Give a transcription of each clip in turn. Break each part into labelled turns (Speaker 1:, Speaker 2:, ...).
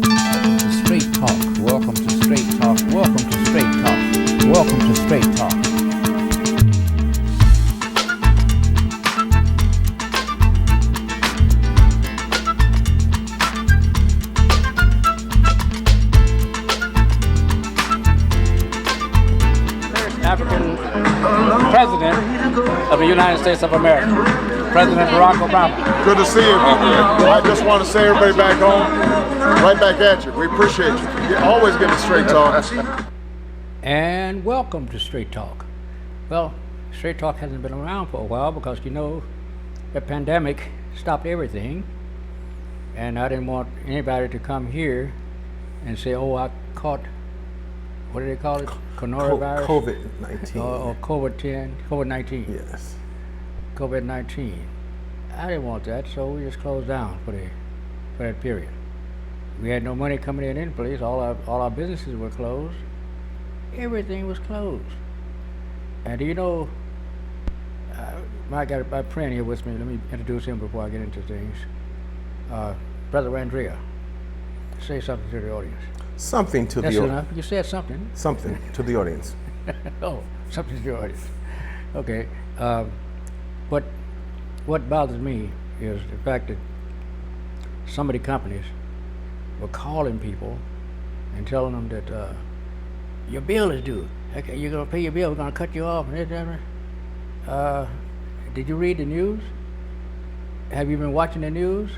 Speaker 1: to Straight Talk. Welcome to Straight Talk. Welcome to Straight Talk. Welcome to Straight Talk.
Speaker 2: African President of the United States of America, President Barack Obama.
Speaker 3: Good to see you. I just want to say everybody back home, right back at you. We appreciate you. You always give us straight talk.
Speaker 1: And welcome to Straight Talk. Well, Straight Talk hasn't been around for a while because, you know, the pandemic stopped everything. And I didn't want anybody to come here and say, oh, I caught, what do they call it? Coronavirus?
Speaker 4: COVID-19.
Speaker 1: Or COVID-19.
Speaker 4: Yes.
Speaker 1: COVID-19. I didn't want that, so we just closed down for that period. We had no money coming in place. All our businesses were closed. Everything was closed. And do you know, I got my friend here with me. Let me introduce him before I get into things. Brother Randrea, say something to the audience.
Speaker 4: Something to
Speaker 1: That's
Speaker 4: the
Speaker 1: enough. You said something.
Speaker 4: Something to the audience.
Speaker 1: Oh, something to the audience. Okay. What bothers me is the fact that some of the companies were calling people and telling them that your bill is due. Okay, you're going to pay your bill. We're going to cut you off. Did you read the news? Have you been watching the news?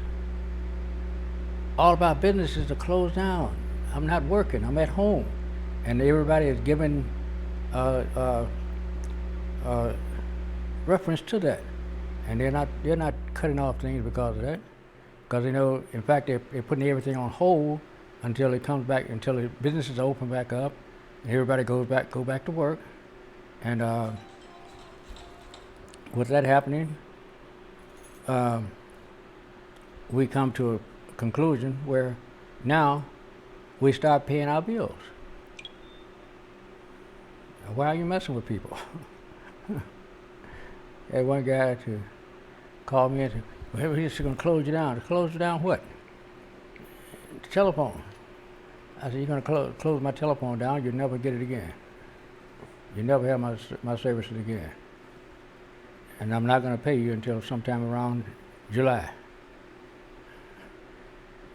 Speaker 1: All of our businesses are closed down. I'm not working. I'm at home, and everybody is giving reference to that, and they're not cutting off things because of that, because they know, in fact, they're putting everything on hold until it comes back, until the businesses open back up, and everybody go back to work, and with that happening, we come to a conclusion where now we start paying our bills. Why are you messing with people? Had one guy to call me and say, well, we're just going to close you down. Close you down what? The telephone. I said, you're going to close my telephone down, you'll never get it again. You'll never have my services again. And I'm not going to pay you until sometime around July.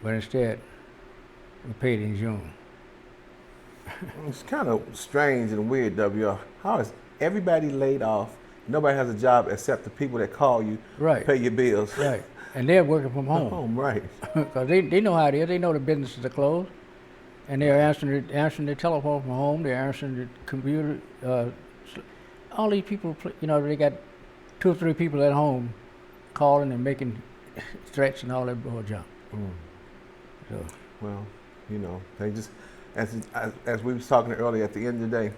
Speaker 1: But instead, we paid in June.
Speaker 4: It's kind of strange and weird, WR. How is everybody laid off? Nobody has a job except the people that call you to pay your bills.
Speaker 1: Right. And they're working from home.
Speaker 4: Right.
Speaker 1: Because they know how it is. They know the businesses are closed. And they're answering the telephone from home. They're answering the computer. All these people, you know, they got 2 or 3 people at home calling and making threats and all that bull junk. So.
Speaker 4: Well, you know, they just, as we was talking earlier, at the end of the day,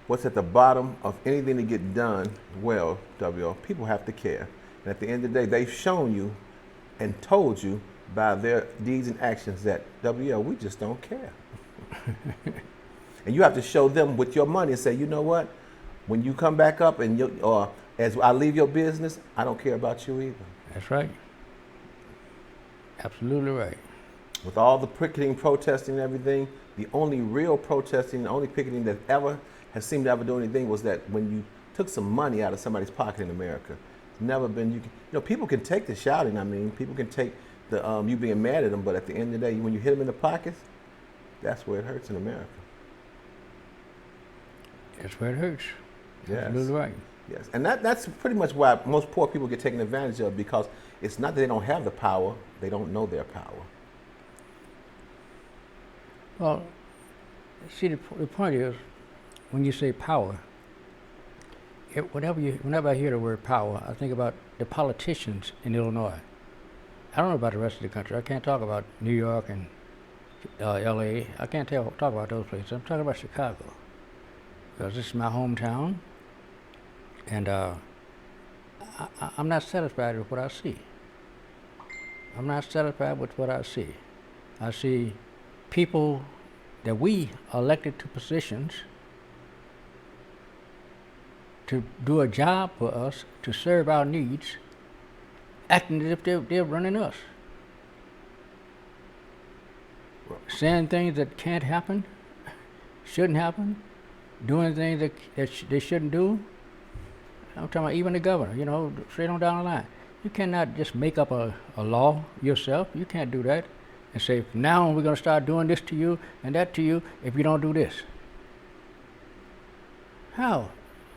Speaker 4: what's at the bottom of anything to get done well, WL, people have to care. And at the end of the day, they've shown you and told you by their deeds and actions that, WL, we just don't care. And you have to show them with your money and say, you know what, when you come back up and or as I leave your business, I don't care about you either.
Speaker 1: That's right. Absolutely right.
Speaker 4: With all the picketing, protesting, and everything, the only real protesting, the only picketing that ever has seemed to ever do anything was that when you took some money out of somebody's pocket in America. It's never been, you know, people can take the shouting. I mean, people can take the you being mad at them, but at the end of the day, when you hit them in the pockets, that's where it hurts in America.
Speaker 1: That's where it hurts.
Speaker 4: Yes.
Speaker 1: Absolutely right.
Speaker 4: Yes, and that's pretty much why most poor people get taken advantage of, because it's not that they don't have the power, they don't know their power.
Speaker 1: Well, see, the point is, when you say power, whenever I hear the word power, I think about the politicians in Illinois. I don't know about the rest of the country. I can't talk about New York and L.A. I can't talk about those places. I'm talking about Chicago, because this is my hometown, and I'm not satisfied with what I see. I'm not satisfied with what I see. I see people that we elected to positions to do a job for us, to serve our needs, acting as if they're running us. saying things that can't happen, shouldn't happen, doing things that they shouldn't do. I'm talking about even the governor, you know, straight on down the line. You cannot just make up a law yourself. You can't do that and say, from now on we're going to start doing this to you and that to you if you don't do this. How?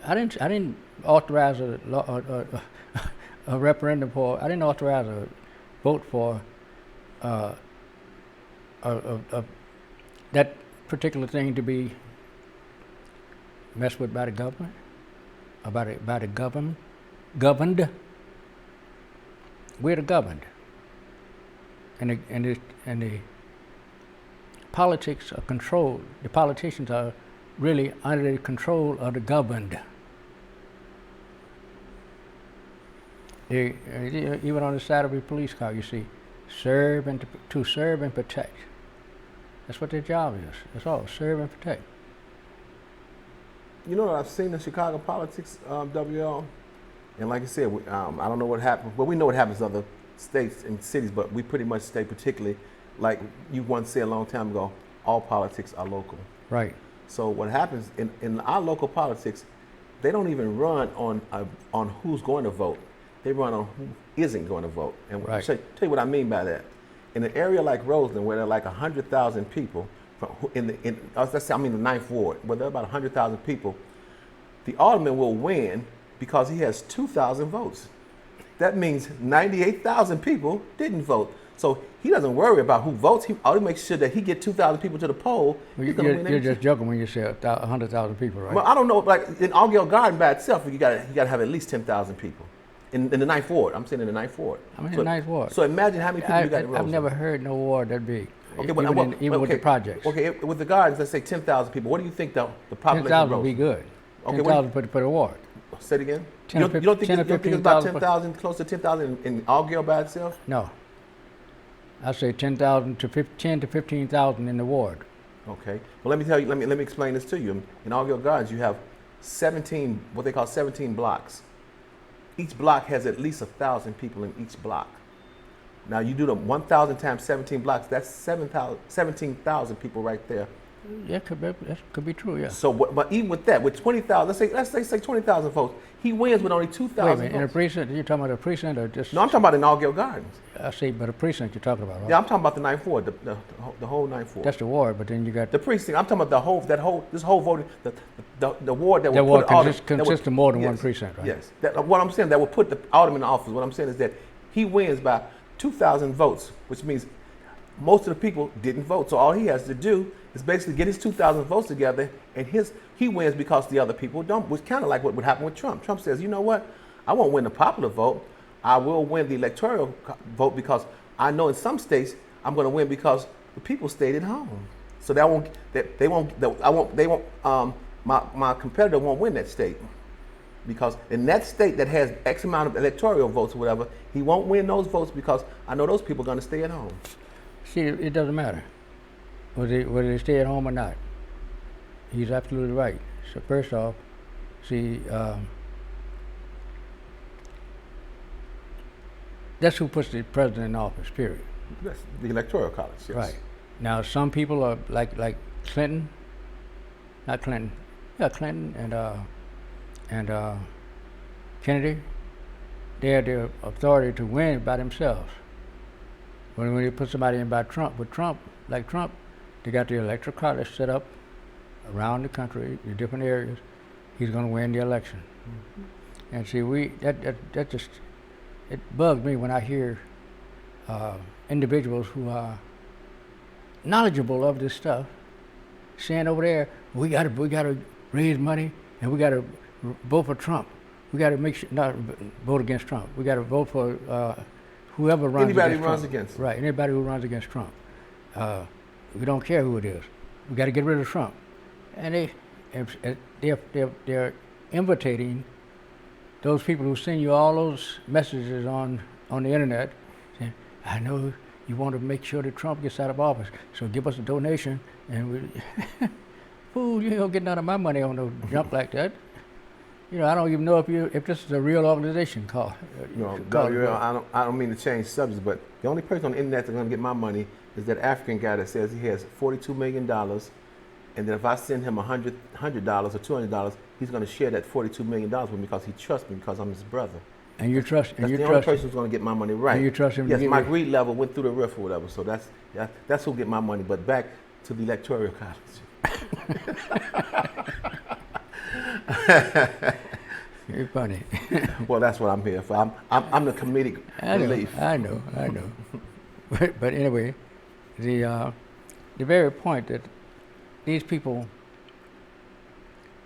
Speaker 1: I didn't authorize a referendum for. I didn't authorize a vote for that particular thing to be messed with by the government, or by the governed. We're the governed, and the politics are controlled. The politicians are really under the control of the governed. They, even on the side of a police car, you see, serve and to serve and protect. That's what their job is. That's all. Serve and protect.
Speaker 4: You know what I've seen in Chicago politics, WL? And like I said, I don't know what happened, but we know what happens in other states and cities, but we pretty much stay particularly, like you once said a long time ago, all politics are local.
Speaker 1: Right.
Speaker 4: So what happens in our local politics, they don't even run on who's going to vote. They run on who isn't going to vote. And
Speaker 1: right.
Speaker 4: tell you what I mean by that. In an area like Roseland, where there are like 100,000 people, the Ninth Ward, where there are about 100,000 people, the alderman will win because he has 2,000 votes. That means 98,000 people didn't vote. So he doesn't worry about who votes. He only makes sure that he get 2,000 people to the poll.
Speaker 1: Well, you're just joking when you say 100,000 people, right?
Speaker 4: Well, I don't know. Like in Argyle Garden by itself, you got to have at least 10,000 people. In the Ninth Ward, I'm saying in the Ninth Ward.
Speaker 1: I'm in the Ninth Ward.
Speaker 4: So imagine how many people you got in Roseland.
Speaker 1: I've never heard no ward that big.
Speaker 4: Okay,
Speaker 1: even with the projects.
Speaker 4: Okay, with the gardens, let's say 10,000 people. What do you think the population?
Speaker 1: 10,000 would be good.
Speaker 4: Okay,
Speaker 1: 10,000 for the ward.
Speaker 4: Say it again.
Speaker 1: 10
Speaker 4: you don't think it's about
Speaker 1: 10,000
Speaker 4: close to 10,000 in Argyle by itself?
Speaker 1: No. I say 10,000 to 10 to 15,000 in the ward.
Speaker 4: Okay. Well, let me tell you. Let me explain this to you. In Argyle Gardens, you have 17, what they call 17 blocks. Each block has at least 1,000 people in each block. Now you do the 1,000 times 17 blocks. That's 17,000 people right there.
Speaker 1: Yeah, that could be true. Yeah.
Speaker 4: So, but even with that, with 20,000, let's say 20,000 votes, he wins with only 2,000
Speaker 1: Wait a minute,
Speaker 4: votes.
Speaker 1: in a precinct, you're talking about a precinct or just?
Speaker 4: No, I'm talking about in Argyle Gardens.
Speaker 1: I see, but a precinct you're talking about, right?
Speaker 4: Yeah, I'm talking about the Ninth Ward, the whole Ninth Ward.
Speaker 1: That's the ward, but then you got
Speaker 4: The precinct. I'm talking about this whole voting, the ward that
Speaker 1: that
Speaker 4: would
Speaker 1: ward
Speaker 4: put
Speaker 1: consists of more than one
Speaker 4: yes,
Speaker 1: precinct, right?
Speaker 4: Yes. What I'm saying, that would put the alderman in office. What I'm saying is that he wins by 2,000 votes, which means most of the people didn't vote. So all he has to do is basically get his 2,000 votes together, and he wins because the other people don't. Which kind of like what would happen with Trump. Trump says, you know what? I won't win the popular vote. I will win the electoral vote because I know in some states I'm going to win because the people stayed at home. So my competitor won't win that state. Because in that state that has X amount of electoral votes or whatever, he won't win those votes because I know those people are going to stay at home.
Speaker 1: See, it doesn't matter whether they stay at home or not. He's absolutely right. So first off, see, that's who puts the president in office, period.
Speaker 4: That's the electoral college, yes.
Speaker 1: Right. Now, some people are like Clinton, not Clinton, yeah, Clinton and Kennedy. They had the authority to win by themselves. When you put somebody in by Trump, like Trump, they got the electoral college set up around the country, in different areas. He's going to win the election. Mm-hmm. And see, that just, it bugs me when I hear individuals who are knowledgeable of this stuff saying over there, we got to raise money and we got to vote for Trump. We got to make sure not vote against Trump. We got to vote for whoever runs
Speaker 4: anybody
Speaker 1: against
Speaker 4: runs
Speaker 1: Trump.
Speaker 4: against him.
Speaker 1: Right, anybody who runs against Trump. We don't care who it is. We got to get rid of Trump. And they're invitating those people who send you all those messages on the internet saying, I know you want to make sure that Trump gets out of office, so give us a donation. And we, fool, you ain't getting none of my money on no junk like that. You know, I don't even know if this is a real organization called.
Speaker 4: I don't mean to change subjects, but the only person on the internet that's going to get my money is that African guy that says he has $42 million, and that if I send him $100 or $200, he's going to share that $42 million with me because he trusts me because I'm his brother.
Speaker 1: And you trust,
Speaker 4: That's the only person who's going to get my money right.
Speaker 1: And you trust him to
Speaker 4: Yes,
Speaker 1: give
Speaker 4: my
Speaker 1: you-
Speaker 4: greed level went through the roof or whatever. So that's who'll get my money. But back to the electoral college.
Speaker 1: You're funny.
Speaker 4: Well, that's what I'm here for. I'm the comedic relief.
Speaker 1: I know. But anyway, the very point that these people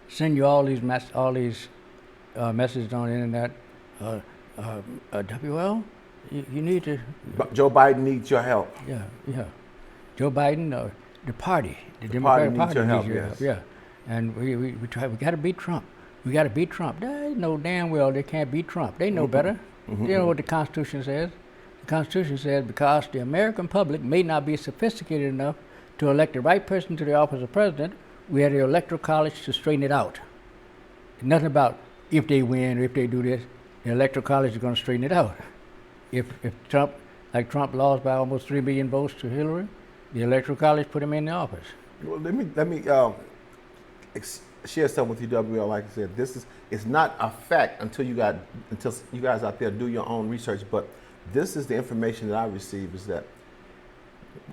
Speaker 1: send you all these messages on the internet. WL, you need to.
Speaker 4: But Joe Biden needs your help.
Speaker 1: Yeah. Joe Biden, the party, the
Speaker 4: party
Speaker 1: Democratic
Speaker 4: needs your help, yes.
Speaker 1: Yeah. And we got to beat Trump. We got to beat Trump. They know damn well they can't beat Trump. They know better. They know what the Constitution says. The Constitution says because the American public may not be sophisticated enough to elect the right person to the office of president, we have the Electoral College to straighten it out. Nothing about if they win or if they do this. The Electoral College is going to straighten it out. If Trump lost by almost 3 million votes to Hillary, the Electoral College put him in the office.
Speaker 4: Well, let me share something with you, WL. Like I said, it's not a fact until you guys out there do your own research. But this is the information that I received: is that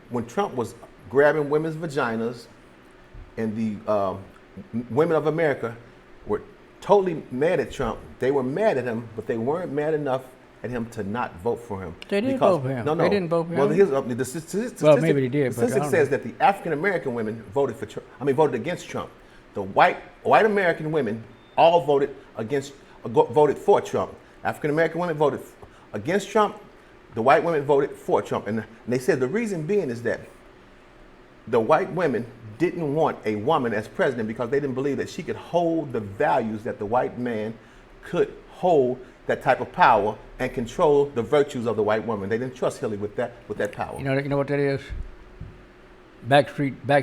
Speaker 4: when Trump was grabbing women's vaginas, and the women of America were totally mad at Trump. They were mad at him, but they weren't mad enough at him to not vote for him.
Speaker 1: They didn't vote for him.
Speaker 4: No.
Speaker 1: They didn't vote for him.
Speaker 4: Well, the statistic,
Speaker 1: Well, maybe they did,
Speaker 4: the
Speaker 1: but I
Speaker 4: statistic
Speaker 1: don't
Speaker 4: says that the African American women voted against Trump. The white American women all voted for Trump. African American women voted against Trump. The white women voted for Trump, and they said the reason being is that the white women didn't want a woman as president because they didn't believe that she could hold the values that the white man could hold, that type of power and control the virtues of the white woman. They didn't trust Hillary with that power.
Speaker 1: You know what that is? Back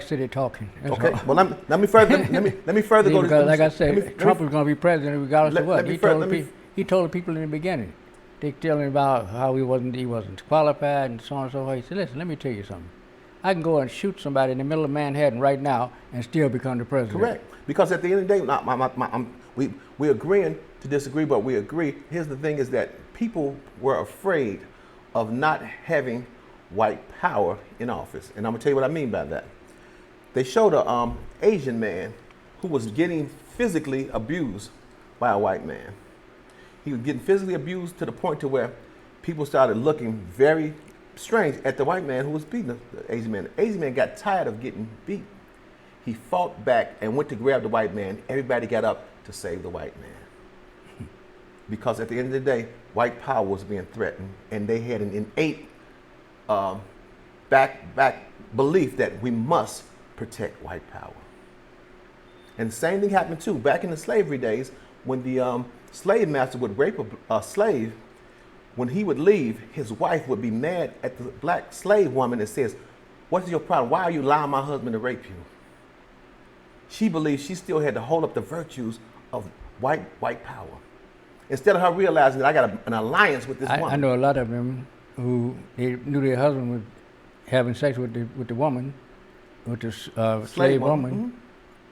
Speaker 1: city talking. That's
Speaker 4: Okay.
Speaker 1: all.
Speaker 4: Well, let me further go to.
Speaker 1: Because like I said,
Speaker 4: let me-
Speaker 1: Trump was going to be president regardless
Speaker 4: Let-
Speaker 1: of what.
Speaker 4: let me
Speaker 1: He
Speaker 4: fur-
Speaker 1: told
Speaker 4: let me-
Speaker 1: he told the people in the beginning. They telling about how he wasn't qualified and so on and so forth. He said, "Listen, let me tell you something. I can go and shoot somebody in the middle of Manhattan right now and still become the president."
Speaker 4: Correct. Because at the end of the day, we're agreeing to disagree, but we agree. Here's the thing: is that people were afraid of not having white power in office, and I'm gonna tell you what I mean by that. They showed a Asian man who was getting physically abused by a white man. He was getting physically abused to the point to where people started looking very strange at the white man who was beating the Asian man. The Asian man got tired of getting beat. He fought back and went to grab the white man. Everybody got up to save the white man. Because at the end of the day, white power was being threatened, and they had an innate back belief that we must protect white power. And the same thing happened too back in the slavery days when the slave master would rape a slave. When he would leave, his wife would be mad at the black slave woman and says, "What's your problem? Why are you allowing my husband to rape you?" She believed she still had to hold up the virtues of white power. Instead of her realizing that I got an alliance with this woman.
Speaker 1: I know a lot of them who they knew their husband was having sex with the woman, with the slave woman.
Speaker 4: Mm-hmm.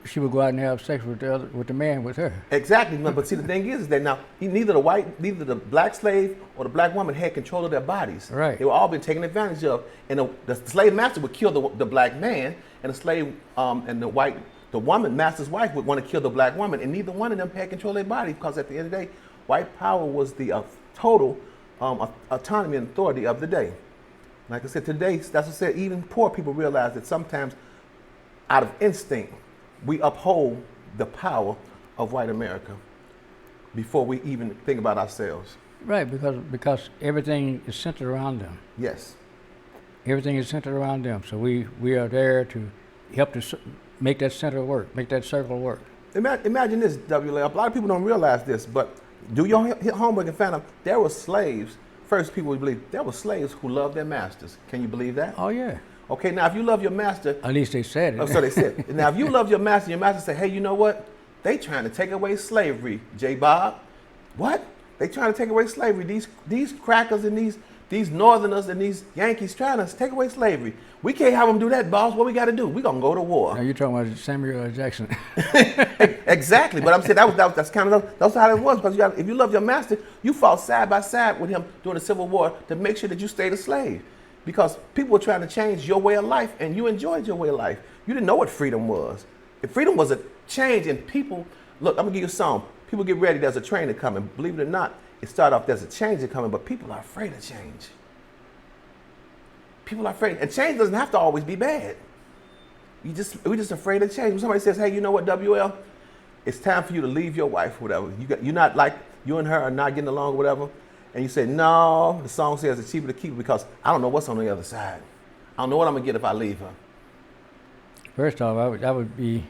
Speaker 1: She would go out and have sex with the man with her.
Speaker 4: Exactly, but see the thing is that now neither the black slave or the black woman had control of their bodies.
Speaker 1: Right.
Speaker 4: They were all being taken advantage of, and the slave master would kill the black man, and the slave and the woman master's wife would want to kill the black woman, and neither one of them had control of their body because at the end of the day, white power was the total autonomy and authority of the day. Like I said, today, that's what I said, even poor people realize that sometimes out of instinct, we uphold the power of white America before we even think about ourselves.
Speaker 1: Right, because everything is centered around them.
Speaker 4: Yes.
Speaker 1: Everything is centered around them. So we are there to help to make that center work, make that circle work.
Speaker 4: Imagine this, WL. A lot of people don't realize this, but do your homework and find out there were slaves. First, people would believe there were slaves who loved their masters. Can you believe that?
Speaker 1: Oh yeah.
Speaker 4: Okay, now if you love your master,
Speaker 1: At least they said it.
Speaker 4: oh, so they said. Now, if you love your master say, "Hey, you know what? They trying to take away slavery, J. Bob." What? They trying to take away slavery. These crackers and these these Northerners and these Yankees trying to take away slavery. We can't have them do that, boss. What we got to do? We gonna go to war.
Speaker 1: Now you're talking about Samuel L. Jackson.
Speaker 4: Exactly, but I'm saying that's kind of that's how it was. Because if you love your master, you fought side by side with him during the Civil War to make sure that you stayed a slave. Because people were trying to change your way of life, and you enjoyed your way of life. You didn't know what freedom was. If freedom was a change in people, look, I'm gonna give you a song. People get ready. There's a train coming. Believe it or not, it started off there's a change coming, but people are afraid of change. People are afraid, and change doesn't have to always be bad. We're just afraid of change. When somebody says, "Hey, you know what, WL? It's time for you to leave your wife, whatever. You're not like you and her are not getting along, or whatever." And you say, "No." The song says it's cheaper to keep her because I don't know what's on the other side. I don't know what I'm gonna get if I leave her.
Speaker 1: First off, I would be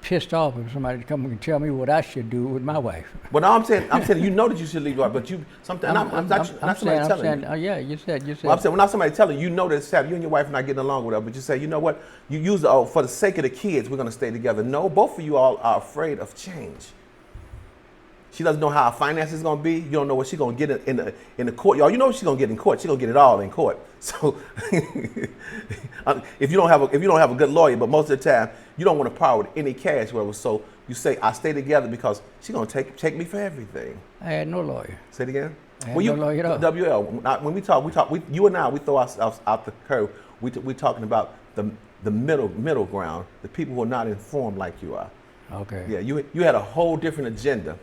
Speaker 1: pissed off if somebody would come and tell me what I should do with my wife.
Speaker 4: But no, I'm saying you know that you should leave your wife, but you sometimes I'm not somebody telling you.
Speaker 1: Yeah, you said.
Speaker 4: Well, I'm saying when not somebody telling you know that it's sad, you and your wife are not getting along with her, but you say, you know what, you use for the sake of the kids, we're gonna stay together. No, both of you all are afraid of change. She doesn't know how her finances is gonna be. You don't know what she's gonna get in the court. Y'all, you know what she's gonna get in court. She's gonna get it all in court. So if you don't have a good lawyer, but most of the time you don't want to part with any cash, whatever. So you say, I stay together because she's gonna take me for everything.
Speaker 1: I had no lawyer.
Speaker 4: Say it again.
Speaker 1: I had no lawyer at all.
Speaker 4: WL. When we talk. You and I, we throw ourselves out the curve. We're talking about the middle ground, the people who are not informed like you are.
Speaker 1: Okay.
Speaker 4: Yeah, you had a whole different agenda.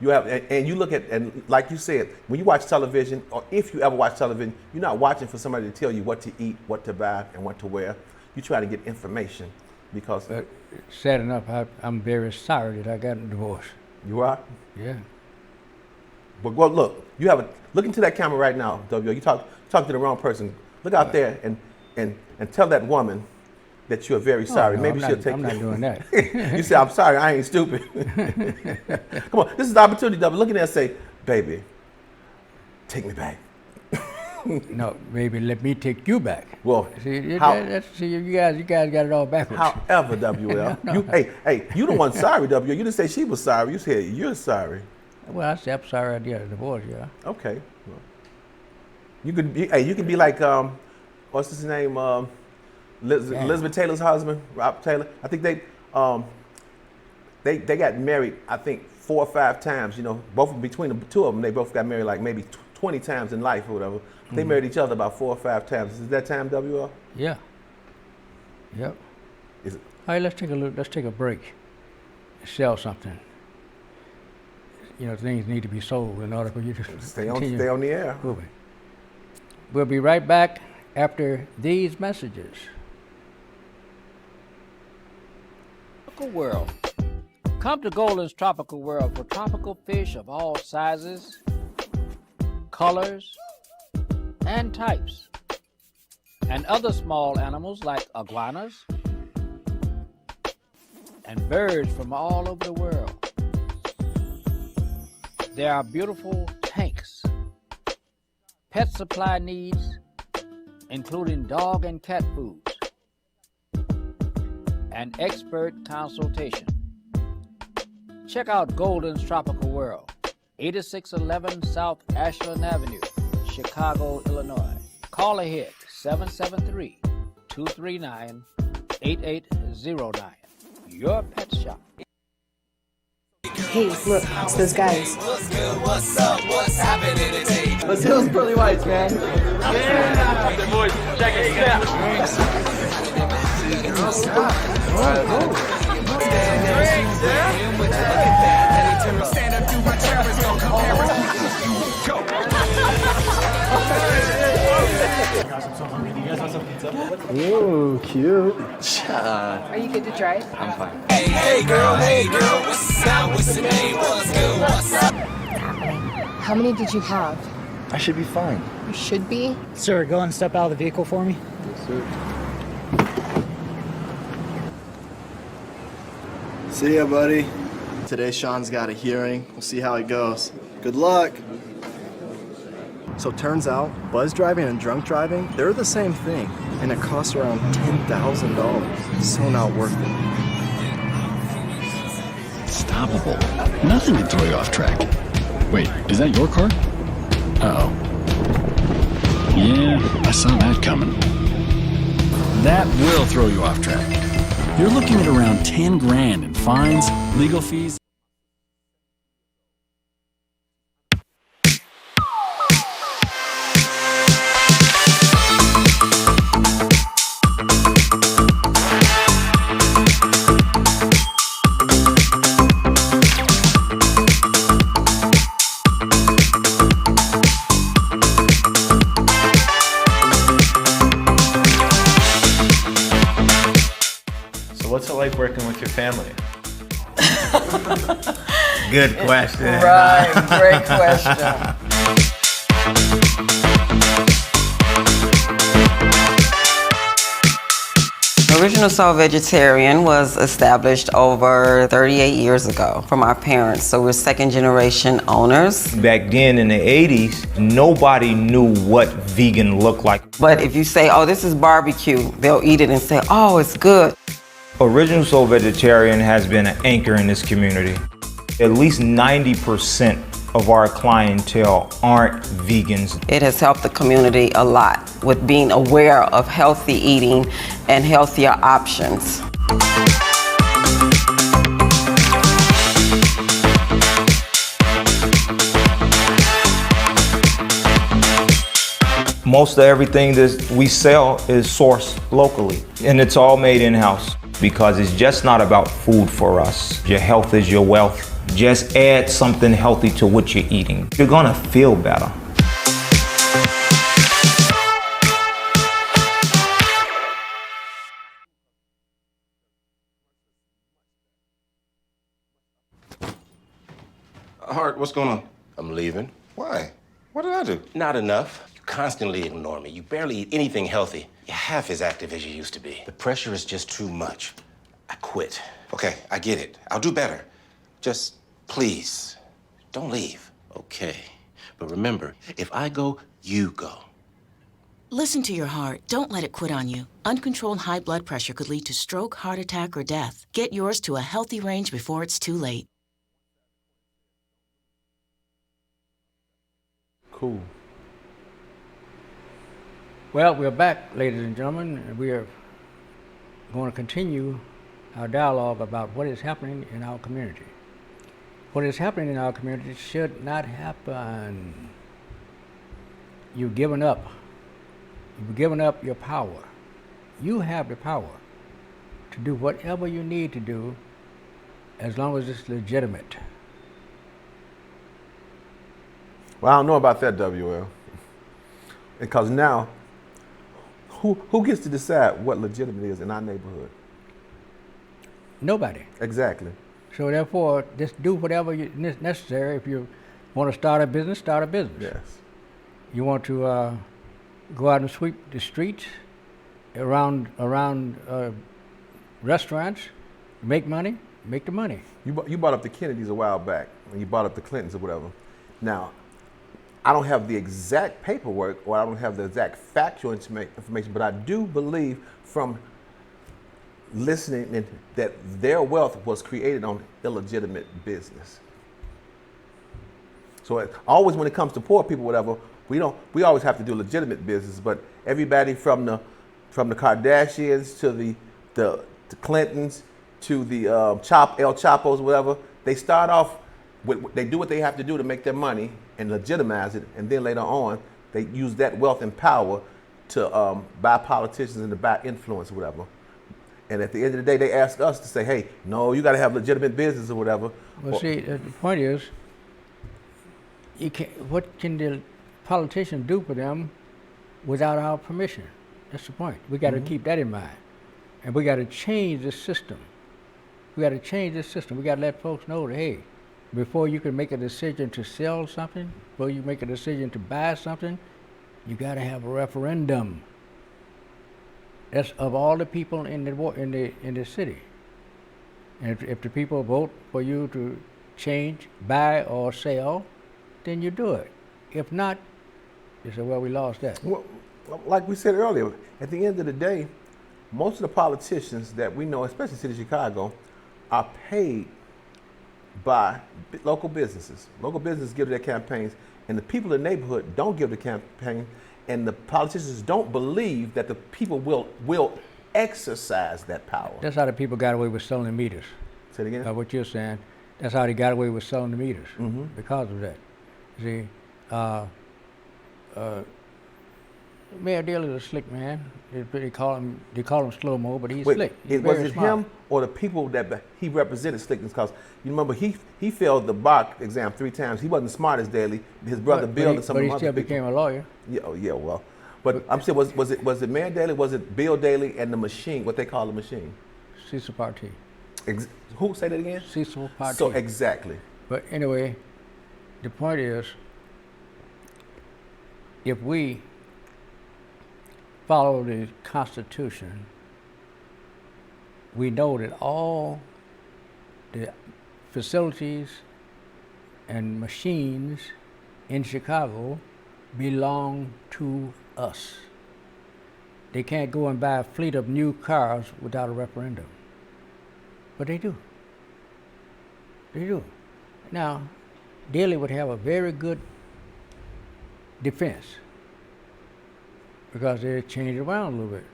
Speaker 4: You have, and you look at, and like you said, when you watch television, or if you ever watch television, you're not watching for somebody to tell you what to eat, what to buy, and what to wear. You try to get information because.
Speaker 1: But sad enough, I'm very sorry that I got a divorce.
Speaker 4: You are?
Speaker 1: Yeah.
Speaker 4: But well, look, look into that camera right now, W. You talk to the wrong person. Look out there and tell that woman that you're very sorry.
Speaker 1: No,
Speaker 4: Maybe she'll take
Speaker 1: I'm not doing that.
Speaker 4: You say, I'm sorry, I ain't stupid. Come on, this is the opportunity, W. Look in there and say, baby, take me back.
Speaker 1: No, baby, let me take you back.
Speaker 4: Well,
Speaker 1: see, you guys got it all backwards.
Speaker 4: However, WL,
Speaker 1: No.
Speaker 4: hey, you the one sorry, W. You didn't say she was sorry. You said you're sorry.
Speaker 1: Well, I said I'm sorry I got a divorce, yeah.
Speaker 4: Okay. Well, you can be like what's his name? Elizabeth Taylor's husband, Rob Taylor. I think they got married. I think 4 or 5 times. You know, both between the two of them, they both got married like maybe 20 times in life or whatever. Mm-hmm. They married each other about 4 or 5 times. Is that time, WL?
Speaker 1: Yeah. Yep.
Speaker 4: Is it?
Speaker 1: All right, let's take a break. Sell something. You know, things need to be sold in order for you to
Speaker 4: stay on the air.
Speaker 1: Moving. We'll be right back after these messages. Tropical World. Come to Golden's Tropical World for tropical fish of all sizes, colors, and types, and other small animals like iguanas and birds from all over the world. There are beautiful tanks, pet supply needs, including dog and cat foods, and expert consultation. Check out Golden's Tropical World, 8611 South Ashland Avenue, Chicago, Illinois. Call ahead, 773-239-8809. Your pet shop.
Speaker 5: Hey, look, it's those guys.
Speaker 6: What's good? What's up? What's happening today?
Speaker 7: Let's hit those pearly whites, man.
Speaker 2: Yeah. The boys, check it out.
Speaker 6: Stand up, do my challenge, don't compare it.
Speaker 7: Ooh, cute.
Speaker 5: Are you good to drive?
Speaker 7: I'm fine.
Speaker 6: Hey girl, what's up? What's the name? What's good? What's up?
Speaker 5: How many did you have?
Speaker 7: I should be fine.
Speaker 5: You should be.
Speaker 8: Sir, go and step out of the vehicle for me.
Speaker 7: Yes, sir. See ya, buddy. Today, Sean's got a hearing. We'll see how it goes. Good luck. So turns out, buzz driving and drunk driving, they're the same thing, and it costs around $10,000. So not worth it.
Speaker 9: Stoppable. Nothing can throw you off track. Wait, is that your car? Uh-oh. Yeah, I saw that coming. That will throw you off track. You're looking at around 10 grand in fines, legal fees.
Speaker 10: What's it like working with your family?
Speaker 11: Good question.
Speaker 12: Right, great question. Original Soul Vegetarian was established over 38 years ago from our parents, so we're second generation owners.
Speaker 10: Back then in the 80s, nobody knew what vegan looked like.
Speaker 12: But if you say, oh, this is barbecue, they'll eat it and say, oh, it's good.
Speaker 10: Original Soul Vegetarian has been an anchor in this community. At least 90% of our clientele aren't vegans.
Speaker 12: It has helped the community a lot with being aware of healthy eating and healthier options.
Speaker 10: Most of everything that we sell is sourced locally, and it's all made in-house because it's just not about food for us. Your health is your wealth. Just add something healthy to what you're eating. You're gonna feel better.
Speaker 13: Hart, what's going on? I'm leaving. Why? What did I do? Not enough. You constantly ignore me. You barely eat anything healthy. You're half as active as you used to be. The pressure is just too much. I quit. Okay, I get it. I'll do better. Just please, don't leave. Okay. But remember, if I go, you go.
Speaker 14: Listen to your heart. Don't let it quit on you. Uncontrolled high blood pressure could lead to stroke, heart attack, or death. Get yours to a healthy range before it's too late.
Speaker 4: Cool.
Speaker 1: Well, we're back, ladies and gentlemen, and we are going to continue our dialogue about what is happening in our community. What is happening in our community should not happen. You've given up. You've given up your power. You have the power to do whatever you need to do as long as it's legitimate.
Speaker 4: Well, I don't know about that, WL. Because now, who gets to decide what legitimate is in our neighborhood?
Speaker 1: Nobody.
Speaker 4: Exactly.
Speaker 1: So therefore, just do whatever is necessary. If you want to start a business, start a business.
Speaker 4: Yes.
Speaker 1: You want to go out and sweep the streets around restaurants, make money, make the money.
Speaker 4: You brought up the Kennedys a while back, and you brought up the Clintons or whatever. Now, I don't have the exact paperwork, or I don't have the exact factual information, but I do believe from listening that their wealth was created on illegitimate business. So always when it comes to poor people, whatever, we always have to do legitimate business. But everybody from the Kardashians to the Clintons to the El Chapos, whatever, they start off they do what they have to do to make their money and legitimize it, and then later on they use that wealth and power to buy politicians and to buy influence or whatever. And at the end of the day, they ask us to say, hey, no, you got to have legitimate business or whatever.
Speaker 1: Well, see, the point is, what can the politicians do for them without our permission? That's the point. We got to keep that in mind. And we got to change the system. We got to change the system. We got to let folks know that, hey, before you can make a decision to sell something, before you make a decision to buy something, you got to have a referendum. That's of all the people in the city. And if the people vote for you to change, buy, or sell, then you do it. If not, you say, well, we lost that.
Speaker 4: Well, like we said earlier, at the end of the day, most of the politicians that we know, especially in the city of Chicago, are paid by local businesses. Local businesses give to their campaigns, and the people in the neighborhood don't give to campaign, and the politicians don't believe that the people will exercise that power.
Speaker 1: That's how the people got away with selling the meters.
Speaker 4: Say it again?
Speaker 1: What you're saying. That's how they got away with selling the meters,
Speaker 4: Mm-hmm.
Speaker 1: because of that. See, Mayor Daley is a slick man. They call him slow-mo, but he's slick. He's
Speaker 4: Was
Speaker 1: very
Speaker 4: it
Speaker 1: smart.
Speaker 4: him or the people that he represented slickness? Because you remember he failed the bar exam 3 times. He wasn't smart as Daley. His brother Bill and some
Speaker 1: but
Speaker 4: of
Speaker 1: he
Speaker 4: them
Speaker 1: still
Speaker 4: other people.
Speaker 1: became a lawyer.
Speaker 4: Yeah, oh, yeah, well. But I'm saying, was it Mayor Daley? Was it Bill Daley and the machine? What they call the machine?
Speaker 1: Cecil Partee.
Speaker 4: Who say that again?
Speaker 1: Cecil Partee.
Speaker 4: So exactly.
Speaker 1: But anyway, the point is, if we follow the Constitution, we know that all the facilities and machines in Chicago belong to us. They can't go and buy a fleet of new cars without a referendum. But they do. They do. Now, Daley would have a very good defense, because they change it around a little bit.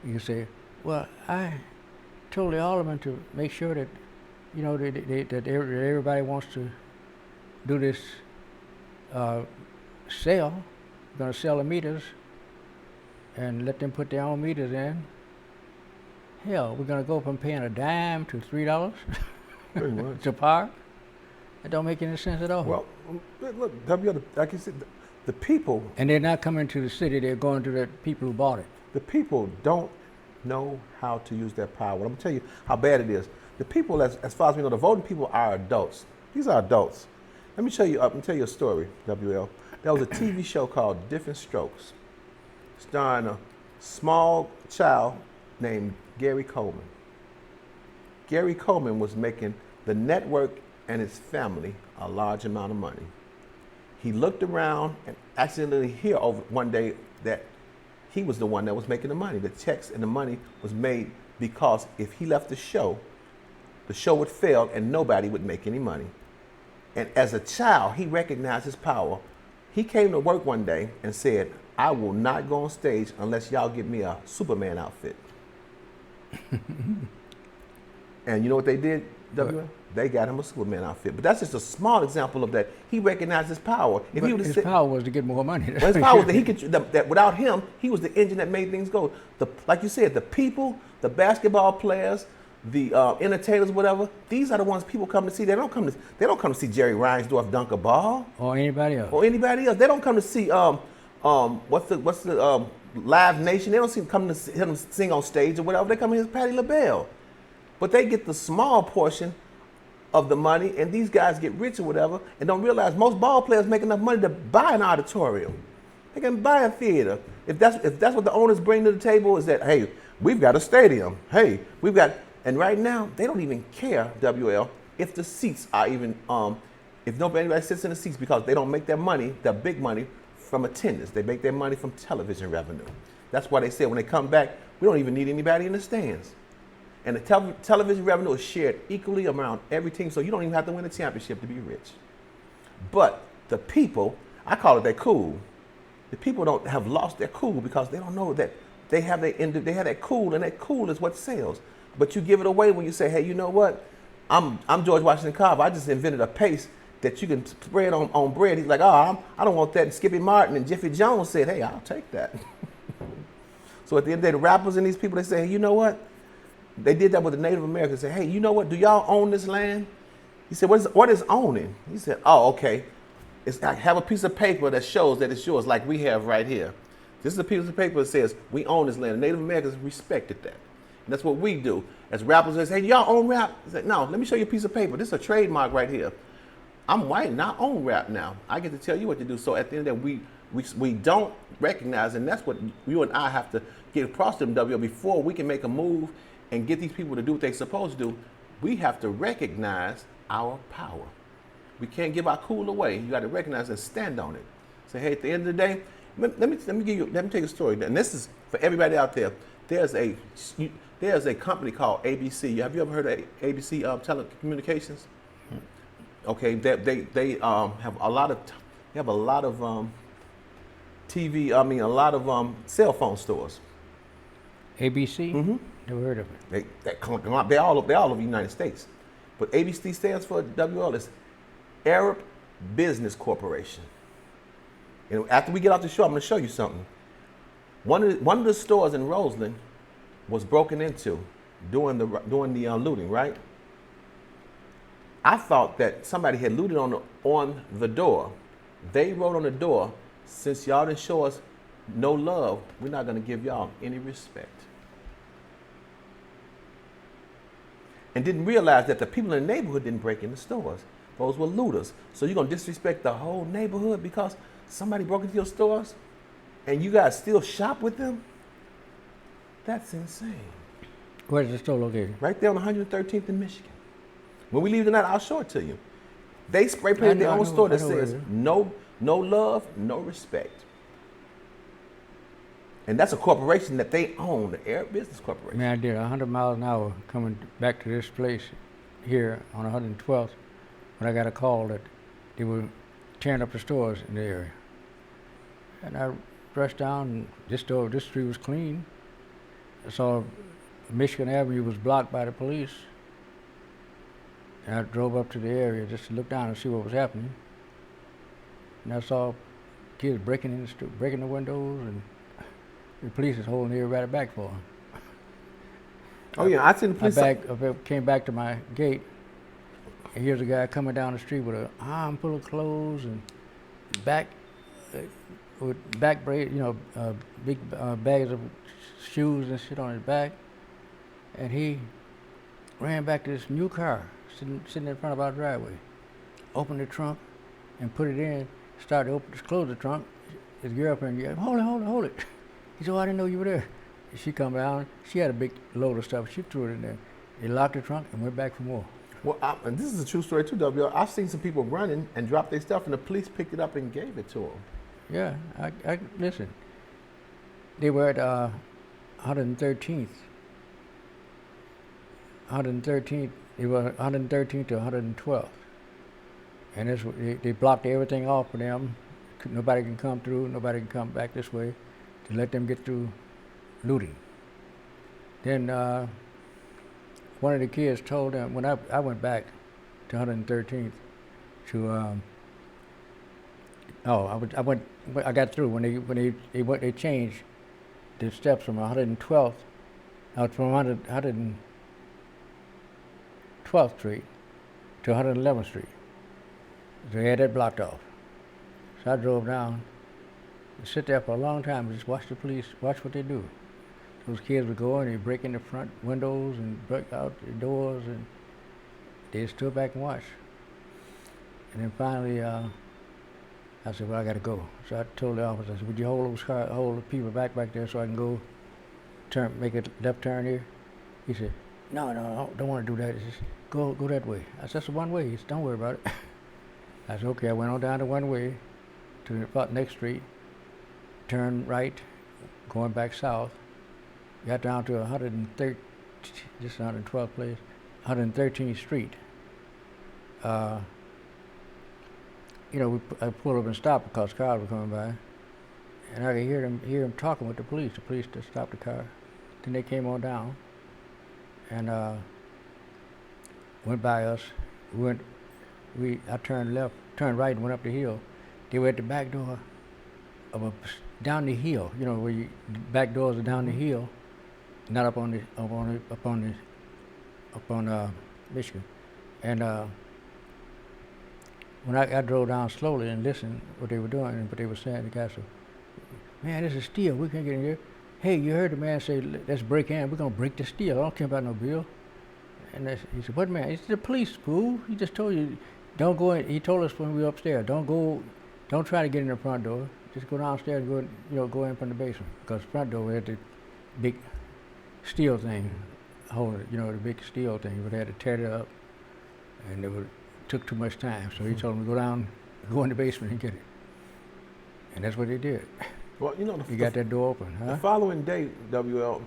Speaker 1: You can say, well, I told the alderman to make sure that, you know, that everybody wants to do this sale. We're going to sell the meters and let them put their own meters in. Hell, we're going to go from paying a dime to $3 to park. That don't make any sense at all.
Speaker 4: Well, look, like you said, the people.
Speaker 1: And they're not coming to the city, they're going to the people who bought it.
Speaker 4: The people don't know how to use their power. I'm going to tell you how bad it is. The people, as far as we know, the voting people are adults. These are adults. Let me tell you a story, WL. There was a TV show called Different Strokes, starring a small child named Gary Coleman. Gary Coleman was making the network and his family a large amount of money. He looked around and accidentally heard over one day that he was the one that was making the money. The checks and the money was made because if he left the show would fail and nobody would make any money. And as a child, he recognized his power. He came to work one day and said, I will not go on stage unless y'all give me a Superman outfit. And you know what they did, WL? They got him a Superman outfit. But that's just a small example of that. He recognized his power. If
Speaker 1: But
Speaker 4: he
Speaker 1: his power was to get more money.
Speaker 4: well, his power was that he could, that without him, he was the engine that made things go. Like you said, the people, the basketball players, the entertainers, whatever, these are the ones people come to see. They don't come to see Jerry Reinsdorf dunk a ball.
Speaker 1: Or anybody else.
Speaker 4: Or anybody else. They don't come to see what's the Live Nation. They don't come to see him sing on stage or whatever. They come to hear Patti LaBelle. But they get the small portion of the money, and these guys get rich or whatever, and don't realize most ball players make enough money to buy an auditorium. They can buy a theater. If that's what the owners bring to the table, is that, hey, we've got a stadium. Hey, we've got, and right now they don't even care, WL, if the seats are even if nobody sits in the seats, because they don't make their money, their big money, from attendance. They make their money from television revenue. That's why they say when they come back, we don't even need anybody in the stands. And the television revenue is shared equally around every team, so you don't even have to win a championship to be rich. But the people, I call it their cool. The people have lost their cool because they don't know that they have that cool, and that cool is what sells. But you give it away when you say, hey, you know what? I'm George Washington Carver. I just invented a paste that you can spread on bread. He's like, oh, I don't want that. And Skippy Martin and Jiffy Jones said, hey, I'll take that. So at the end of the day, the rappers and these people, they say, hey, you know what? They did that with the Native Americans. Say, hey, you know what? Do y'all own this land? He said, what is owning? He said, oh, okay. It's like have a piece of paper that shows that it's yours, like we have right here. This is a piece of paper that says we own this land. The Native Americans respected that. And that's what we do. As rappers, they say, y'all own rap? I said, no, let me show you a piece of paper. This is a trademark right here. I'm white and I own rap now. I get to tell you what to do. So at the end of the day, we don't recognize, and that's what you and I have to get across to them, WL, before we can make a move and get these people to do what they're supposed to do. We have to recognize our power. We can't give our cool away. You got to recognize and stand on it. Say, hey, at the end of the day, let me tell you a story. And this is for everybody out there. There's a company called ABC. Have you ever heard of ABC Telecommunications? Okay, they have a lot of a lot of cell phone stores.
Speaker 1: ABC?
Speaker 4: Mm-hmm.
Speaker 1: Never heard of it.
Speaker 4: They're all over the United States. But ABC stands for WL, is Arab Business Corporation. And after we get off the show, I'm going to show you something. One of the stores in Roseland was broken into during the looting, right? I thought that somebody had looted on the door. They wrote on the door, since y'all didn't show us no love, we're not going to give y'all any respect. And didn't realize that the people in the neighborhood didn't break into stores. Those were looters. So you're going to disrespect the whole neighborhood because somebody broke into your stores and you guys still shop with them? That's insane.
Speaker 1: Where's the store located?
Speaker 4: Right there on 113th in Michigan. When we leave tonight, I'll show it to you. They spray painted their own store that says no love, no respect. And that's a corporation that they own, the Arab Business Corporation.
Speaker 1: Man, I did 100 miles an hour coming back to this place here on 112th when I got a call that they were tearing up the stores in the area. And I rushed down, and this street was clean. I saw Michigan Avenue was blocked by the police. And I drove up to the area just to look down and see what was happening. And I saw kids breaking the windows, and the police is holding the area right back for them.
Speaker 4: Oh yeah, I seen the police.
Speaker 1: I came back to my gate, and here's a guy coming down the street with an arm full of clothes and with back braid, big bags of shoes and shit on his back, and he ran back to this new car sitting in front of our driveway, opened the trunk, and put it in. Started to close the trunk. His girlfriend yelled, "Hold it!" He said, "Oh, I didn't know you were there." She come down. She had a big load of stuff. She threw it in there. They locked the trunk and went back for more.
Speaker 4: Well, and this is a true story too, W. I've seen some people running and drop their stuff, and the police picked it up and gave it to them.
Speaker 1: Yeah, I listen. They were at 113th. 113th. They were 113th to 112th, and they blocked everything off for them. Nobody can come through. Nobody can come back this way to let them get through looting. Then one of the kids told them, when I went back to 113th to I got through when they changed the steps from 112th out from 112th Street to 111th Street. So they had that blocked off. So I drove down and sit there for a long time and just watch the police, watch what they do. Those kids would go and they break in the front windows and break out the doors, and they stood back and watched. And then finally, I said, "Well, I got to go." So I told the officer, I said, "Would you hold the people back there so I can go make a left turn here?" He said, No, I don't want to do that. He says, go that way. I said, "That's one way." He said, "Don't worry about it." I said, "Okay." I went on down to one way to the next street, turned right, going back south. Got down to 113th, this is 112th place, 113th Street. I pulled up and stopped because cars were coming by, and I could hear him talking with the police. The police just stopped the car. Then they came on down, and went by us. I turned right, and went up the hill. They were at the back door of down the hill. Where the back doors are down the hill. Not up on Michigan, and when I drove down slowly and listened what they were doing and what they were saying, the guy said, "Man, this is steel. We can't get in here." "Hey, you heard the man say, let's break in. We're gonna break the steel. I don't care about no bill." And he said, "What man?" He said, "The police, fool. He just told you, don't go in." He told us when we were upstairs, don't try to get in the front door. Just go downstairs and go in from the basement, because the front door we had the big steel thing, the big steel thing, but they had to tear it up, and it took too much time. So he told them to go in the basement and get it, and that's what they did.
Speaker 4: Well,
Speaker 1: you got that door open. Huh?
Speaker 4: The following day, WL,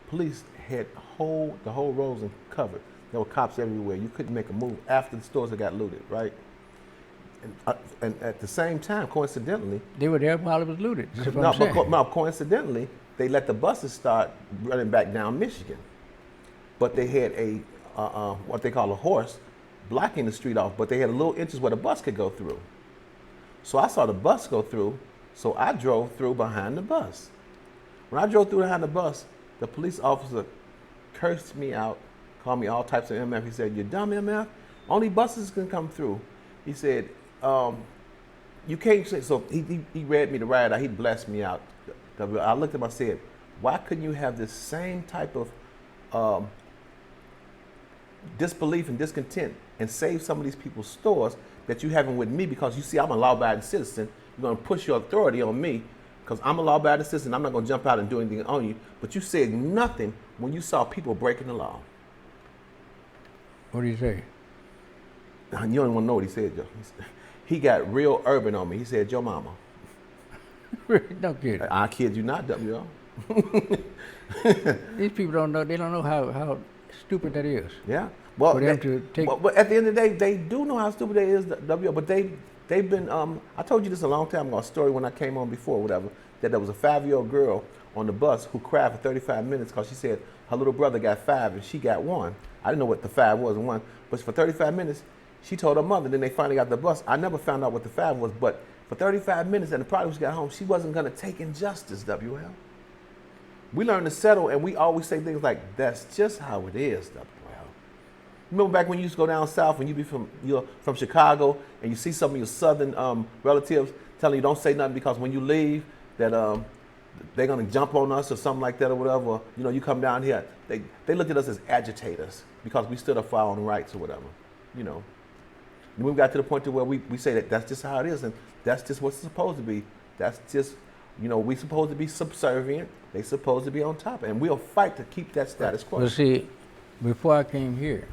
Speaker 4: police had the whole Roseland covered. There were cops everywhere. You couldn't make a move after the stores had got looted, right? and at the same time, coincidentally,
Speaker 1: They were there while it was looted. That's what
Speaker 4: no,
Speaker 1: I'm saying.
Speaker 4: no, coincidentally, they let the buses start running back down Michigan, but they had a what they call a horse blocking the street off, but they had a little inches where the bus could go through. So I saw the bus go through, so I drove through behind the bus. When I drove through behind the bus, the police officer cursed me out, called me all types of MF. He said, "You dumb MF, only buses can come through." He said, "You can't say," so he read me the riot out, he blessed me out. I looked at him, I said, "Why couldn't you have this same type of disbelief and discontent and save some of these people's stores that you having with me, because you see I'm a law-abiding citizen. You're going to push your authority on me because I'm a law-abiding citizen. I'm not going to jump out and do anything on you. But you said nothing when you saw people breaking the law."
Speaker 1: What do you say?
Speaker 4: You don't even want to know what he said, Joe. He got real urban on me. He said, "Your mama."
Speaker 1: No kid.
Speaker 4: I kid you not, WL.
Speaker 1: These people don't know. They don't know how stupid that is.
Speaker 4: Yeah. Well,
Speaker 1: for them to take.
Speaker 4: But at the end of the day, they do know how stupid that is, WL. But they've been. I told you this a long time ago. A story when I came on before, whatever. That there was a 5-year-old girl on the bus who cried for 35 minutes because she said her little brother got 5 and she got 1. I didn't know what the 5 was and 1, but for 35 minutes, she told her mother. Then they finally got the bus. I never found out what the 5 was, but for 35 minutes, and probably when she got home, she wasn't going to take injustice, WL. We learn to settle, and we always say things like, "That's just how it is, WL." Remember back when you used to go down south, when you're from Chicago, and you see some of your southern relatives telling you don't say nothing because when you leave, that they're gonna jump on us or something like that or whatever. You know, you come down here, they look at us as agitators because we stood up for our own rights or whatever. You know, and we got to the point to where we say that that's just how it is, and that's just what's supposed to be. That's just, you know, we supposed to be subservient. They supposed to be on top, and we'll fight to keep that status quo.
Speaker 1: Well, see, before I came here,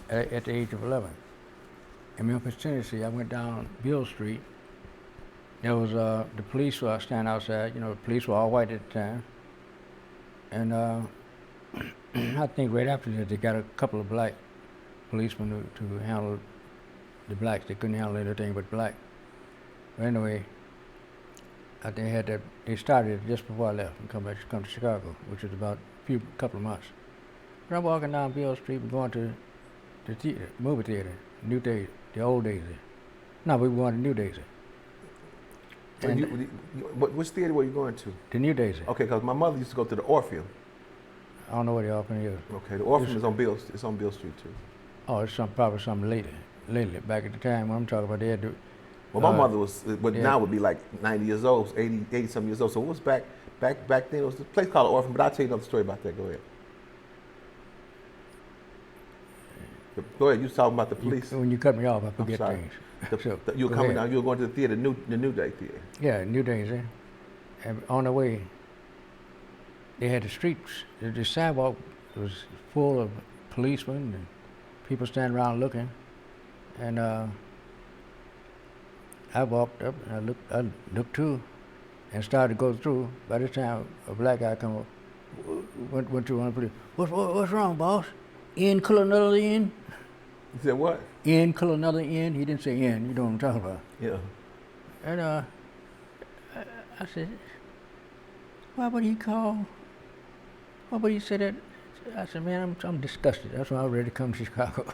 Speaker 1: at the age of 11, in Memphis, Tennessee, I went down Beale Street. There was the police were standing outside. You know, the police were all white at the time, and I think right after that they got a couple of black policemen to handle the blacks. They couldn't handle anything but black. But anyway, I think they started it just before I left and come to Chicago, which was about a couple of months. And I'm walking down Beale Street and going to the theater, movie theater, New Daisy, the old Daisy. No, we were going to New Daisy.
Speaker 4: Which theater were you going to?
Speaker 1: The New Daisy.
Speaker 4: Okay, because my mother used to go to the Orpheum.
Speaker 1: I don't know where the Orpheum is.
Speaker 4: Okay, the Orpheum is on Beale. It's on Beale Street too.
Speaker 1: Oh, it's probably something lately. Back at the time when I'm talking about, they had to.
Speaker 4: Well, my mother was, now would be like 90 years old, 80 some years old. So it was back then. It was a place called the Orpheum. But I'll tell you another story about that. Go ahead. Go ahead. You was talking about the police.
Speaker 1: When you cut me off, I forget things.
Speaker 4: You were coming down. You were going to the theater, the New Day Theater.
Speaker 1: Yeah, New Daisy. And on the way, they had the streets. The sidewalk was full of policemen and people standing around looking. And I walked up and I looked too, and started to go through. By this time, a black guy come up, went through one of the police. What's wrong, boss? In, kill another in?
Speaker 4: He said what?
Speaker 1: In, kill another in. He didn't say in. You know what I'm talking about?
Speaker 4: Yeah.
Speaker 1: And I said, why would he say that? I said, man, I'm disgusted. That's why I was ready to come to Chicago.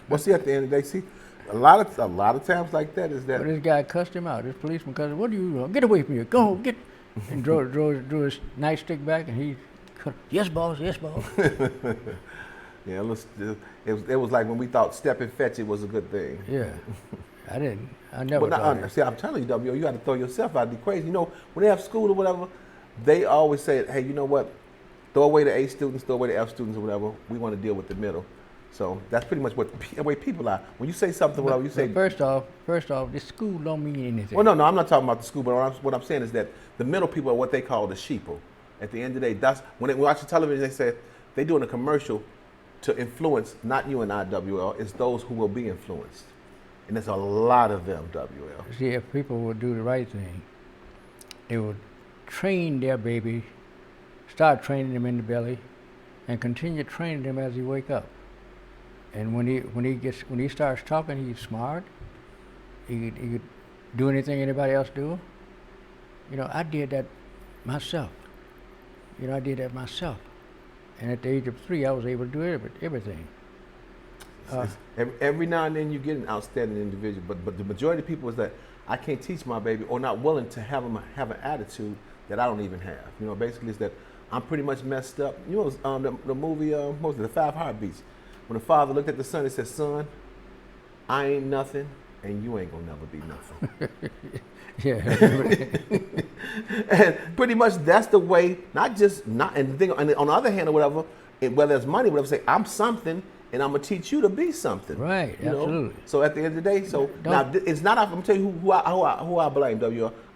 Speaker 4: Well, see, at the end of the day, see, a lot of times like that is that.
Speaker 1: But this guy cussed him out. This policeman cussed him. What do you? Get away from here. Go get. And drew his nightstick back, and he, yes, boss, yes, boss.
Speaker 4: Yeah, it was like when we thought step and fetch it was a good thing.
Speaker 1: Yeah, I didn't. I never.
Speaker 4: But see, I'm telling you, W, you got to throw yourself out of the equation. You know, when they have school or whatever, they always say, hey, you know what? Throw away the A students, throw away the F students or whatever. We want to deal with the middle. So that's pretty much the way people are. When you say something, whatever you say.
Speaker 1: First off, the school don't mean anything.
Speaker 4: Well, no, I'm not talking about the school, but what I'm saying is that the middle people are what they call the sheeple. At the end of the day, that's when they watch the television. They say they're doing a commercial to influence not you and I, WL. It's those who will be influenced, and there's a lot of them, WL.
Speaker 1: See, if people would do the right thing, they would train their baby, start training them in the belly, and continue training them as he wake up. And when he starts talking, he's smart. You could do anything anybody else do. You know, I did that myself. You know, I did that myself. And at the age of 3, I was able to do everything.
Speaker 4: Every now and then you get an outstanding individual, but the majority of people is that I can't teach my baby, or not willing to have an attitude that I don't even have. You know, basically it's that I'm pretty much messed up. You know, the movie, what was it, The 5 Heartbeats? When the father looked at the son and said, "Son, I ain't nothing, and you ain't gonna never be nothing."
Speaker 1: Yeah.
Speaker 4: And pretty much that's the way. And the thing, and on the other hand, or whatever, whether it's money, whatever, say I'm something, and I'm gonna teach you to be something.
Speaker 1: Right.
Speaker 4: You know?
Speaker 1: Absolutely.
Speaker 4: So at the end of the day, now it's not. I'm gonna tell you who I blame.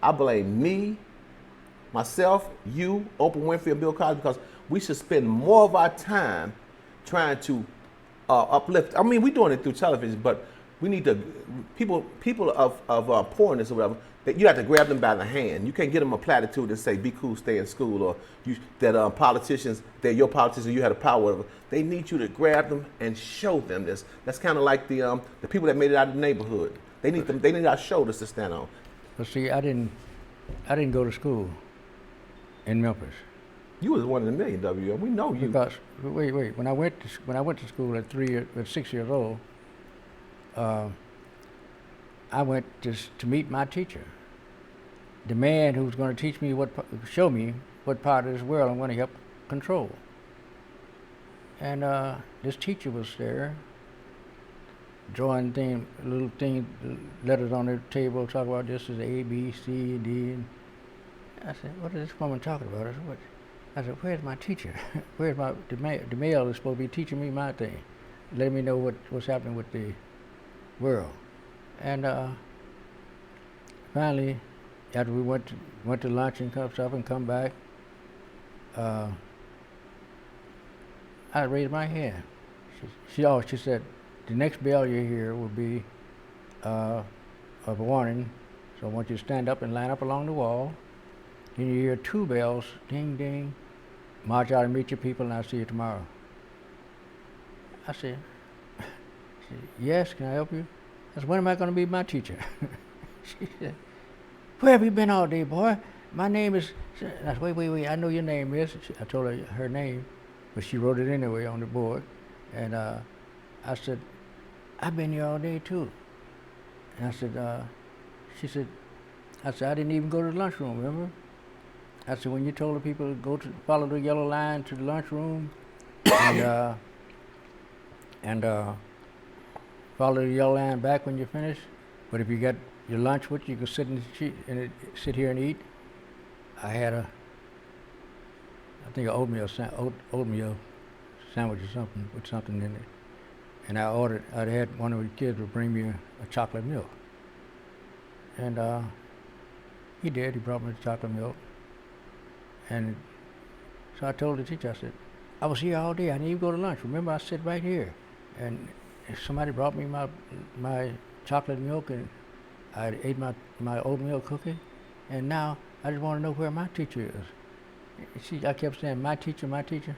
Speaker 4: I blame me, myself, you, Oprah Winfrey, and Bill Cosby, because we should spend more of our time trying to uplift. I mean, we're doing it through television, but we need to people of poorness or whatever. That you have to grab them by the hand. You can't get them a platitude and say, "Be cool, stay in school," or politicians, they're your politicians, you had a power. Whatever. They need you to grab them and show them this. That's kind of like the people that made it out of the neighborhood. They need our shoulders to stand on.
Speaker 1: But see, I didn't go to school in Memphis.
Speaker 4: You was one in a million, W. We know you.
Speaker 1: Because wait, when I went to school at 6 years old, I went to meet my teacher, the man who was going to teach me show me what part of this world I'm going to help control. And this teacher was there, drawing little letters on the table, talking about this is A, B, C, D. And I said, "What is this woman talking about?" I said, "Where's my teacher? Where's the male is supposed to be teaching me my thing, letting me know what's happening with the world." And finally, after we went to lunch and stuff and come back, I raised my hand. She said, "The next bell you hear will be a warning. So I want you to stand up and line up along the wall. Then you hear 2 bells, ding, ding. March out and meet your people, and I'll see you tomorrow." I said, "Yes, can I help you?" I said, "When am I going to be my teacher?" She said, "Where have you been all day, boy? My name is..." And I said, wait, I know your name is. I told her name, but she wrote it anyway on the board. And I said, "I've been here all day too." And I said, she said, "I didn't even go to the lunchroom, remember?" I said, "When you told the people to follow the yellow line to the lunchroom and follow the yellow line back when you're finished. But if you got your lunch with you, you can sit here and eat." I had I think an oatmeal sandwich or something with something in it, and I had one of the kids would bring me a chocolate milk, and he did. He brought me the chocolate milk, and so I told the teacher, I said, "I was here all day. I didn't even go to lunch. Remember, I sit right here." And somebody brought me my chocolate milk, and I ate my oatmeal cookie, and now I just want to know where my teacher is. I kept saying, my teacher.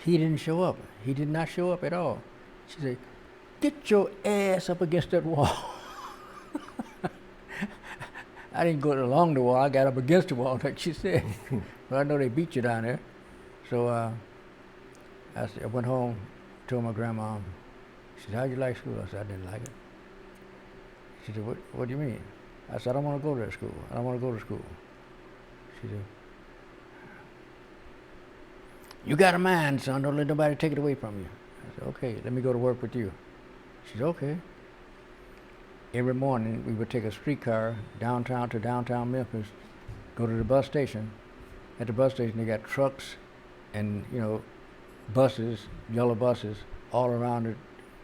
Speaker 1: He didn't show up. He did not show up at all. She said, "Get your ass up against that wall." I didn't go along the wall. I got up against the wall, like she said. But I know they beat you down there. So I went home, told my grandma. She said, "How'd you like school?" I said, "I didn't like it." She said, What do you mean?" I said, "I don't want to go to that school. I don't want to go to school." She said, "You got a mind, son. Don't let nobody take it away from you." I said, "Okay, let me go to work with you." She said, "Okay." Every morning, we would take a streetcar downtown to downtown Memphis, go to the bus station. At the bus station, they got trucks and, buses, yellow buses, all around the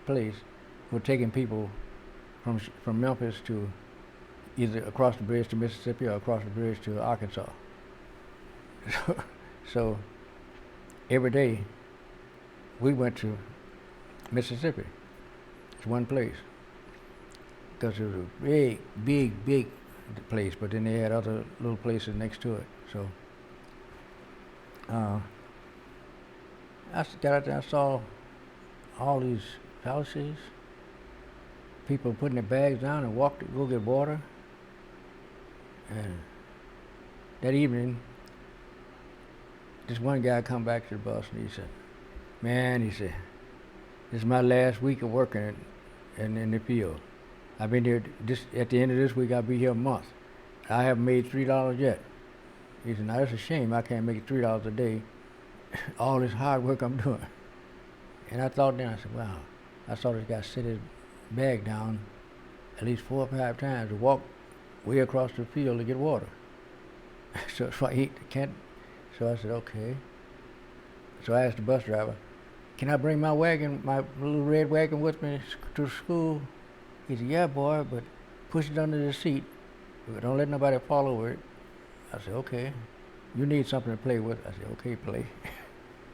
Speaker 1: place. We're taking people from Memphis to either across the bridge to Mississippi or across the bridge to Arkansas. So every day we went to Mississippi. It's one place. Because it was a big place, but then they had other little places next to it. So I got out there, I saw all these palaces, people putting their bags down and walk to go get water. And that evening, this one guy come back to the bus and he said, "Man," he said, "this is my last week of working in the field. I've been here, at the end of this week, I'll be here a month. I haven't made $3 yet." He said, "Now that's a shame I can't make $3 a day, all this hard work I'm doing." And I thought then, I said, wow, I saw this guy set his bag down at least 4 or 5 times to walk way across the field to get water. So he can't, so I said, okay. So I asked the bus driver, "Can I bring my wagon, my little red wagon with me to school?" He said, "Yeah, boy, but push it under the seat. Don't let nobody fall over it." I said, "Okay. You need something to play with." I said, "Okay, play."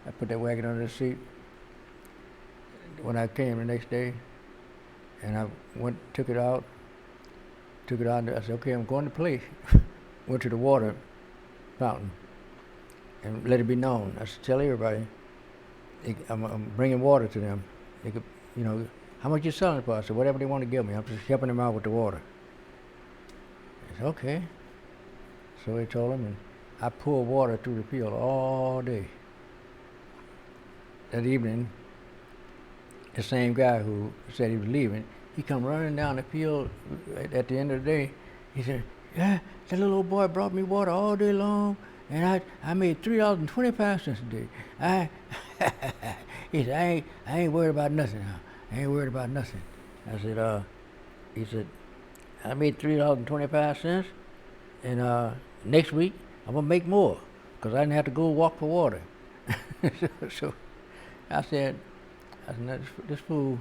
Speaker 1: I put that wagon under the seat. When I came the next day, and I took it out, and I said, "Okay, I'm going to play." Went to the water fountain and let it be known. I said, "Tell everybody, I'm bringing water to them. They could, how much you selling it for?" I said, "Whatever they want to give me. I'm just helping them out with the water." I said, "Okay." So they told him, and I poured water through the field all day. That evening, the same guy who said he was leaving, he come running down the field at the end of the day. He said, "Yeah, that little old boy brought me water all day long, and I made $3.25 a day. He said, I ain't worried about nothing now. I ain't worried about nothing." I said, he said, "I made $3.25, and next week I'm gonna make more, 'cause I didn't have to go walk for water." so I said, "Now this fool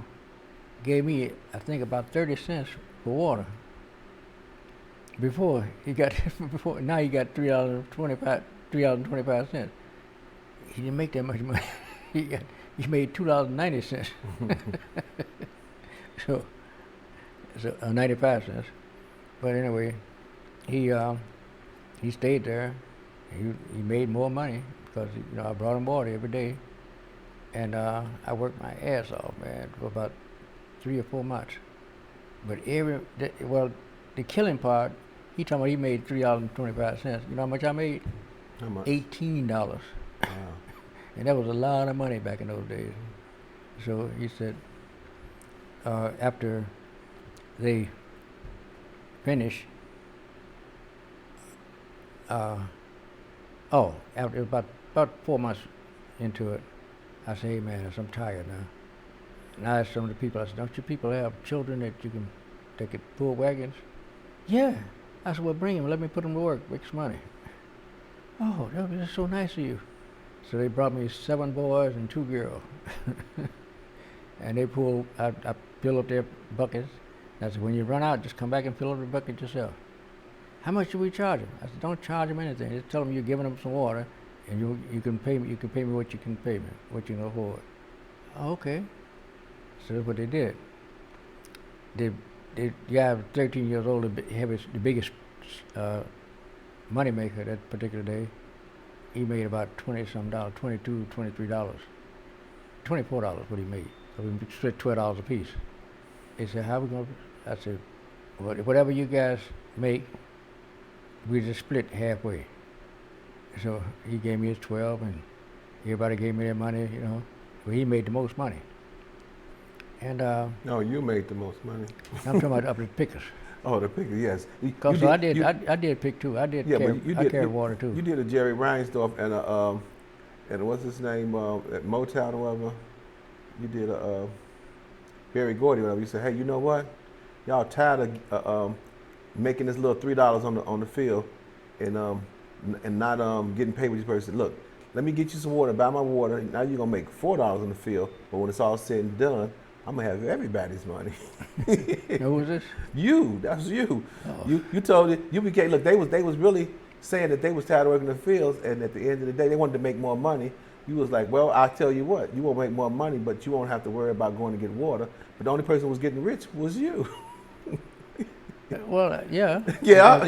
Speaker 1: gave me, I think, about 30 cents for water. Before now he got $3.25. He didn't make that much money. he made $2.90. so 95 cents. But anyway, he stayed there. He made more money because I brought him water every day, and I worked my ass off, man, for about 3 or 4 months. But the killing part, he told me he made $3.25. You know how much I made?
Speaker 4: How much?
Speaker 1: $18. Wow. And that was a lot of money back in those days. So he said, after they finished, after about 4 months into it, I said, "Hey man, I'm tired now." And I asked some of the people, I said, "Don't you people have children that could pull wagons?" "Yeah." I said, "Well, bring them. Let me put them to work. Make some money." "Oh, that was so nice of you." So they brought me 7 boys and 2 girls. And they pulled, I filled up their buckets. I said, "When you run out, just come back and fill up the bucket yourself." "How much do we charge them?" I said, "Don't charge them anything. Just tell them you're giving them some water, and you can pay me. You can pay me what you can pay me, what you can afford." "Oh, okay." So that's what they did. The guy was 13 years old, the biggest money maker that particular day. He made about $20-some, $22, $23, $24 what he made. So we split $12 a piece. They said, "How we gonna?" I said, "Whatever you guys make, we just split halfway." So he gave me his 12, and everybody gave me their money. But he made the most money. And
Speaker 4: no, you made the most money.
Speaker 1: I'm talking about up at Pickers.
Speaker 4: Oh, the Pickers, yes.
Speaker 1: I did pick too. I carried water too.
Speaker 4: You did a Jerry Reinsdorf and what's his name at Motown or whatever. You did a Barry Gordy or whatever. You said, "Hey, you know what? Y'all tired of making this little $3 on the field and not getting paid with this person. Look, let me get you some water. Buy my water. Now you're gonna make $4 on the field, but when it's all said and done, I'm gonna have everybody's money."
Speaker 1: Who was this?
Speaker 4: You. That was you.
Speaker 1: Oh.
Speaker 4: You told it. You became. Look, they was really saying that they was tired of working the fields, and at the end of the day, they wanted to make more money. You was like, "Well, I'll tell you what. You won't make more money, but you won't have to worry about going to get water." But the only person who was getting rich was you.
Speaker 1: Well, yeah.
Speaker 4: Yeah.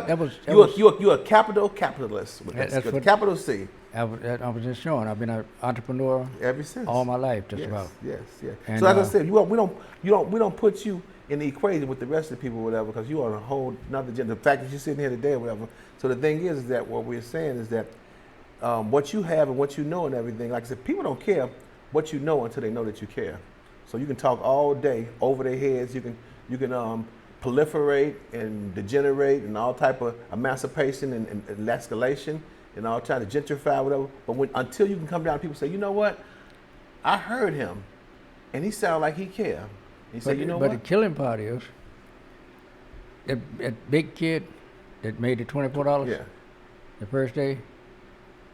Speaker 1: That was
Speaker 4: You're a capitalist. With
Speaker 1: that's
Speaker 4: a
Speaker 1: what,
Speaker 4: capital C.
Speaker 1: I was just showing. I've been an entrepreneur
Speaker 4: ever since,
Speaker 1: all my life, just
Speaker 4: yes,
Speaker 1: about.
Speaker 4: Yes, yes.
Speaker 1: And,
Speaker 4: so as I said, we don't put you in the equation with the rest of the people, or whatever, because you are on a whole another gender. The fact that you're sitting here today, or whatever. So the thing is that what we're saying is that what you have and what you know and everything. Like I said, people don't care what you know until they know that you care. So you can talk all day over their heads. You can proliferate and degenerate and all type of emancipation and escalation and all trying to gentrify, whatever. But until you can come down, people say, you know what? I heard him, and he sounded like he cared. He said, you know what?
Speaker 1: But the killing part is that big kid that made the $24.
Speaker 4: Yeah.
Speaker 1: The first day,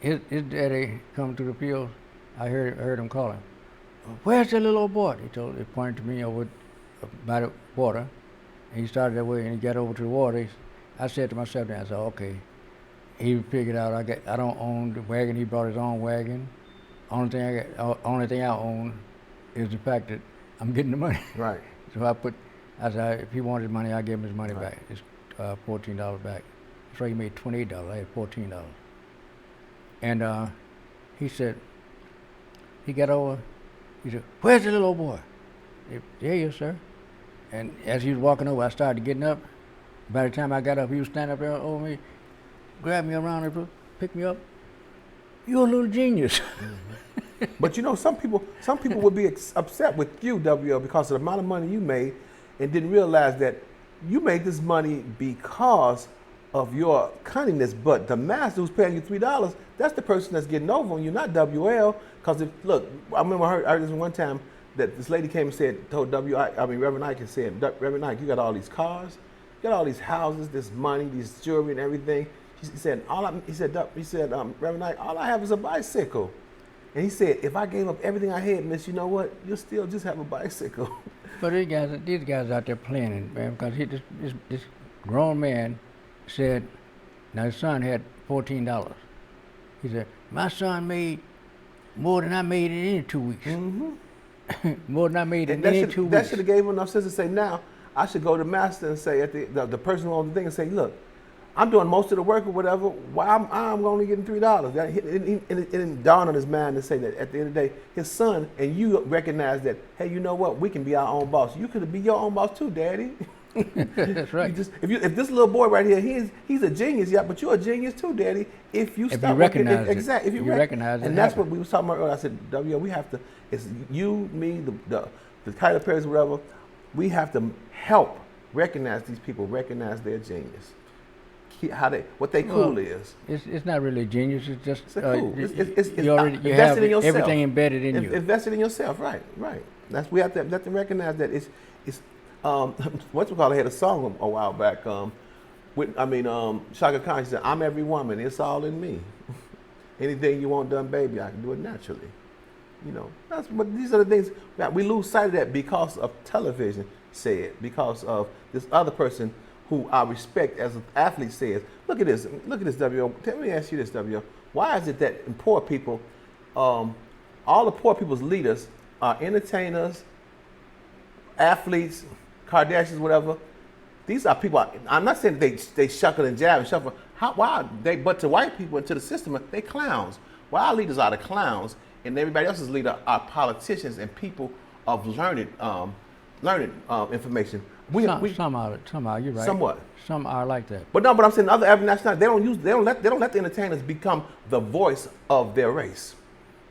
Speaker 1: his daddy come to the field. I heard him calling. Where's the little old boy? He pointed to me over by the water. And he started that way, and he got over to the water. I said to myself, I said, okay. He figured out I don't own the wagon. He brought his own wagon. Only thing I own is the fact that I'm getting the money.
Speaker 4: Right.
Speaker 1: So I said, if he wanted money, I give him his money back. It's $14 back. So he made $28. I had $14. And he said, he got over. He said, where's the little old boy? There he is, sir. And as he was walking over, I started getting up. By the time I got up, he was standing up there over me, grabbed me around and picked me up. You're a little genius.
Speaker 4: Mm-hmm. But you know, some people would be upset with you, WL, because of the amount of money you made, and didn't realize that you made this money because of your cunningness. But the master who's paying you $3, that's the person that's getting over on you, not WL. Because look, I remember I heard this one time that this lady came and told Reverend Ike and said, Reverend Ike, you got all these cars, you got all these houses, this money, these jewelry and everything. He said, Reverend Ike, all I have is a bicycle. And he said, if I gave up everything I had, miss, you know what? You'll still just have a bicycle.
Speaker 1: But these guys out there playing, man, because this grown man said, now his son had $14. He said, my son made more than I made in any 2 weeks.
Speaker 4: Mm-hmm.
Speaker 1: More than I made in any 2 weeks.
Speaker 4: That should have gave him enough sense to say, now I should go to master and say, at the person who owns the thing, and say, look, I'm doing most of the work or whatever. Why I'm only getting $3? It didn't dawn on his mind to say that at the end of the day, his son and you recognize that, hey, you know what? We can be our own boss. You could be your own boss too, Daddy.
Speaker 1: That's right.
Speaker 4: If this little boy right here, he's a genius, yeah, but you're a genius too, Daddy. If you
Speaker 1: recognize it.
Speaker 4: Exactly. If you recognize it. And that's what we was talking about earlier. I said, W, we have to. It's you, me, the Tyler Perry's, whatever. We have to help recognize these people, recognize their genius. What they cool is.
Speaker 1: It's not really genius. It's just
Speaker 4: cool.
Speaker 1: you have everything embedded in you.
Speaker 4: Invested in yourself, right? That's we have to recognize that it's what's it called? I had a song a while back. Shaka Khan said, "I'm every woman. It's all in me. Anything you want done, baby, I can do it naturally." You know, but these are the things that we lose sight of that because of television said, because of this other person who I respect as an athlete says, look at this, W. Let me ask you this, W. Why is it that in poor people, all the poor people's leaders are entertainers, athletes, Kardashians, whatever? These are people, I'm not saying they shuckle and jab and shuffle. But to white people and to the system, they clowns. Why our leaders are the clowns and everybody else's leader are politicians and people of learned information.
Speaker 1: Some are, you're right.
Speaker 4: Somewhat.
Speaker 1: Some are like that.
Speaker 4: But I'm saying other African nationalities, they don't let the entertainers become the voice of their race.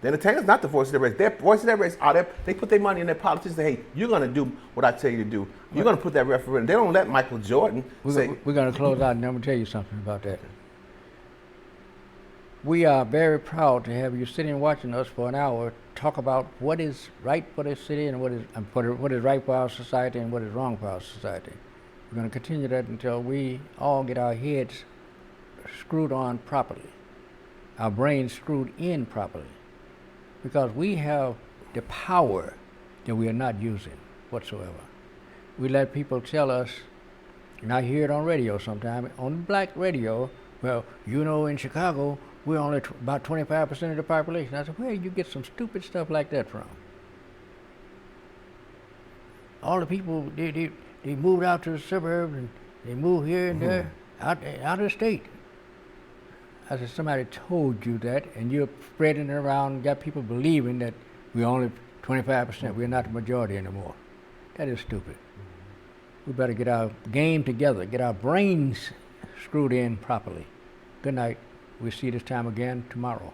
Speaker 4: The entertainers not the voice of their race. Their voice of their race are they put their money in their politicians. Say, hey, you're gonna do what I tell you to do. You're gonna put that referendum. They don't let Michael Jordan say.
Speaker 1: We're gonna close out, and I'm gonna tell you something about that. We are very proud to have you sitting watching us for an hour talk about what is right for the city and what is right for our society and what is wrong for our society. We're going to continue that until we all get our heads screwed on properly, our brains screwed in properly, because we have the power that we are not using whatsoever. We let people tell us, and I hear it on radio sometimes, on black radio, well, in Chicago, we're only about 25% of the population. I said, where do you get some stupid stuff like that from? All the people, they moved out to the suburbs and they moved here and there, out of the state. I said, somebody told you that, and you're spreading it around and got people believing that we're only 25%. We're not the majority anymore. That is stupid. We better get our game together, get our brains screwed in properly. Good night. We'll see you this time again tomorrow.